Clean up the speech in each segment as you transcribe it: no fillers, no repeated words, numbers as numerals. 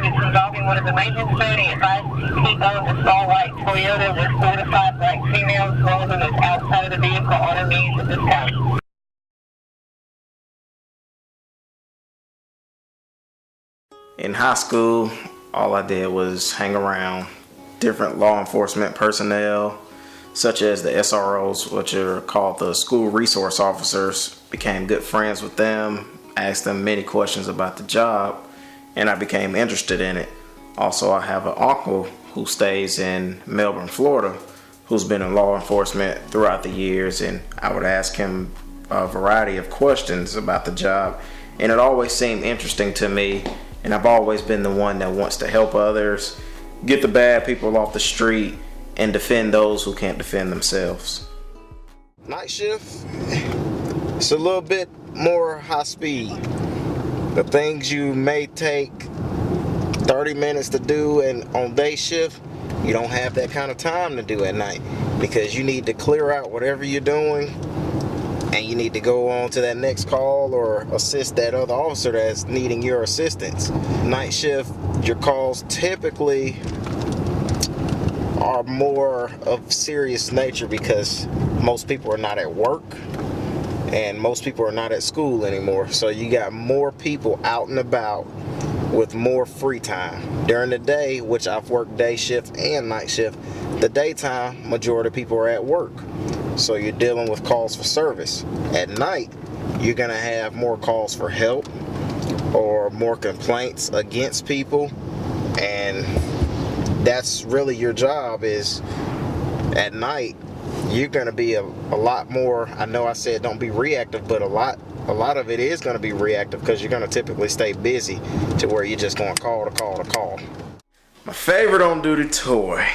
it's involving one of the maintenance men. Advised to keep on the stall white Toyota with 4 to 5 black females. One of them is outside of the vehicle on her knees at this time. In high school, all I did was hang around different law enforcement personnel, such as the SROs, which are called the school resource officers. Became good friends with them, asked them many questions about the job, and I became interested in it. Also, I have an uncle who stays in Melbourne, Florida, who's been in law enforcement throughout the years, and I would ask him a variety of questions about the job, and it always seemed interesting to me. And I've always been the one that wants to help others, get the bad people off the street, and defend those who can't defend themselves. Night shift, it's a little bit more high speed. The things you may take 30 minutes to do and on day shift, you don't have that kind of time to do at night, because you need to clear out whatever you're doing and you need to go on to that next call or assist that other officer that's needing your assistance. Night shift, your calls typically are more of serious nature because most people are not at work and most people are not at school anymore. So you got more people out and about with more free time. During the day, which I've worked day shift and night shift, the daytime, majority of people are at work. So you're dealing with calls for service. At night, you're gonna have more calls for help or more complaints against people, and that's really your job. Is at night you're gonna be a lot more, I know I said don't be reactive, but a lot of it is gonna be reactive because you're gonna typically stay busy to where you're just going call to call to call. My favorite on-duty toy.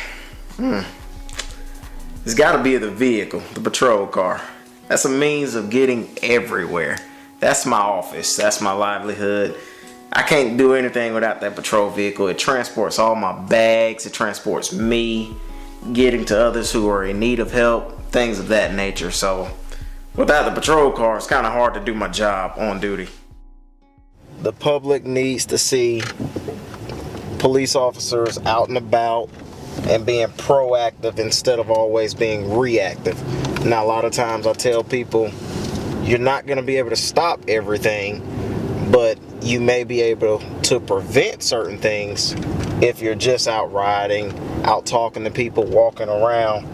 It's got to be the vehicle, the patrol car. That's a means of getting everywhere. That's my office. That's my livelihood. I can't do anything without that patrol vehicle. It transports all my bags. It transports me, getting to others who are in need of help, things of that nature. So without the patrol car, it's kind of hard to do my job on duty. The public needs to see police officers out and about and being proactive instead of always being reactive. Now, a lot of times I tell people you're not going to be able to stop everything, but you may be able to prevent certain things if you're just out riding, out talking to people, walking around,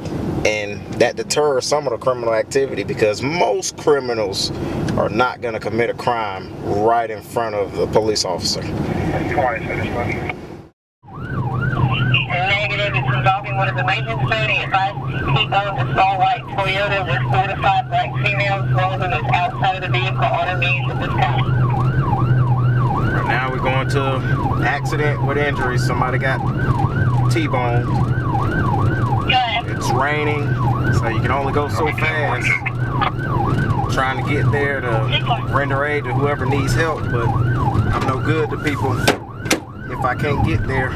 and that deters some of the criminal activity, because most criminals are not going to commit a crime right in front of the police officer. Negative, it's involving one of the maintenance men. Advised to keep on the stall white Toyota with 4 to 5 black females. One of them is outside of the vehicle on her knees at this time. Right now we're going to accident with injuries. Somebody got T-boned. It's raining, so you can only go so fast. Trying to get there to render aid to whoever needs help, but I'm no good to people if I can't get there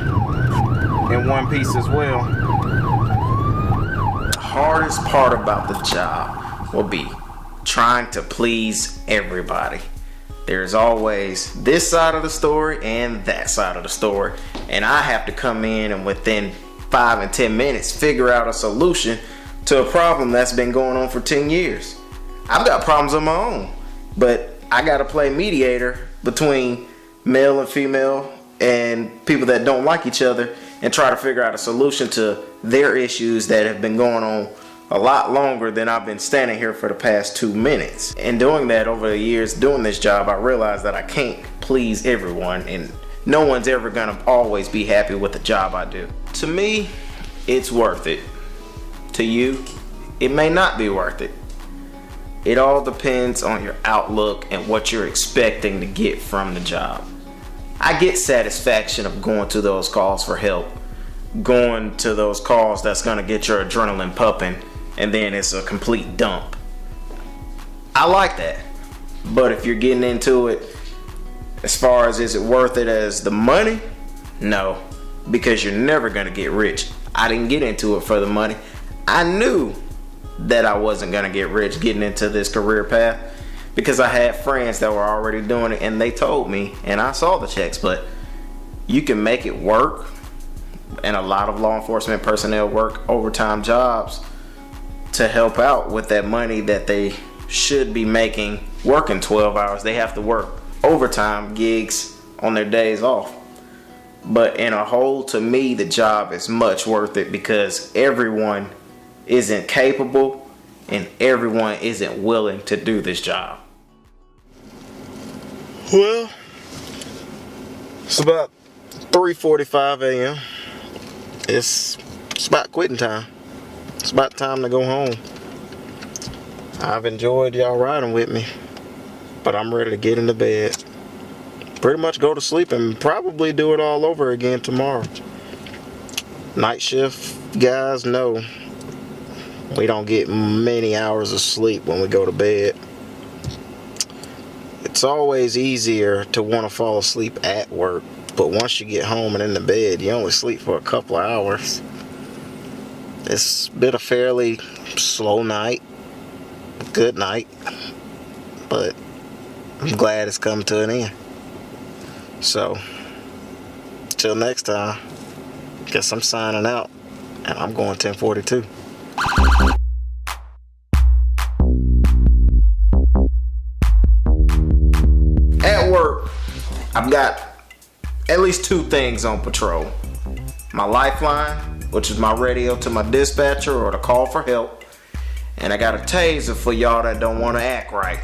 in one piece as well. The hardest part about the job will be trying to please everybody. There's always this side of the story and that side of the story, and I have to come in and within 5 and 10 minutes figure out a solution to a problem that's been going on for 10 years. I've got problems of my own, but I gotta play mediator between male and female and people that don't like each other and try to figure out a solution to their issues that have been going on a lot longer than I've been standing here for the past 2 minutes. And doing that over the years, doing this job, I realized that I can't please everyone, and no one's ever gonna always be happy with the job I do. To me, it's worth it. To you, it may not be worth it. It all depends on your outlook and what you're expecting to get from the job. I get satisfaction of going to those calls for help, going to those calls that's gonna get your adrenaline pumping, and then it's a complete dump. I like that. But if you're getting into it, as far as is it worth it as the money? No, because you're never gonna get rich. I didn't get into it for the money. I knew that I wasn't gonna get rich getting into this career path, because I had friends that were already doing it and they told me, and I saw the checks, but you can make it work, and a lot of law enforcement personnel work overtime jobs to help out with that money that they should be making working 12 hours. They have to work overtime gigs on their days off. But in a whole, to me, the job is much worth it because everyone isn't capable and everyone isn't willing to do this job. Well, it's about 3:45 a.m. It's about quitting time. It's about time to go home. I've enjoyed y'all riding with me, but I'm ready to get into bed. Pretty much go to sleep and probably do it all over again tomorrow. Night shift guys know we don't get many hours of sleep when we go to bed. It's always easier to want to fall asleep at work, but once you get home and in the bed, you only sleep for a couple of hours. It's been a fairly slow night, good night, but I'm glad it's come to an end. So, till next time, guess I'm signing out, and I'm going 1042. At work, I've got at least 2 things on patrol. My lifeline, which is my radio to my dispatcher or to call for help, and I got a taser for y'all that don't want to act right.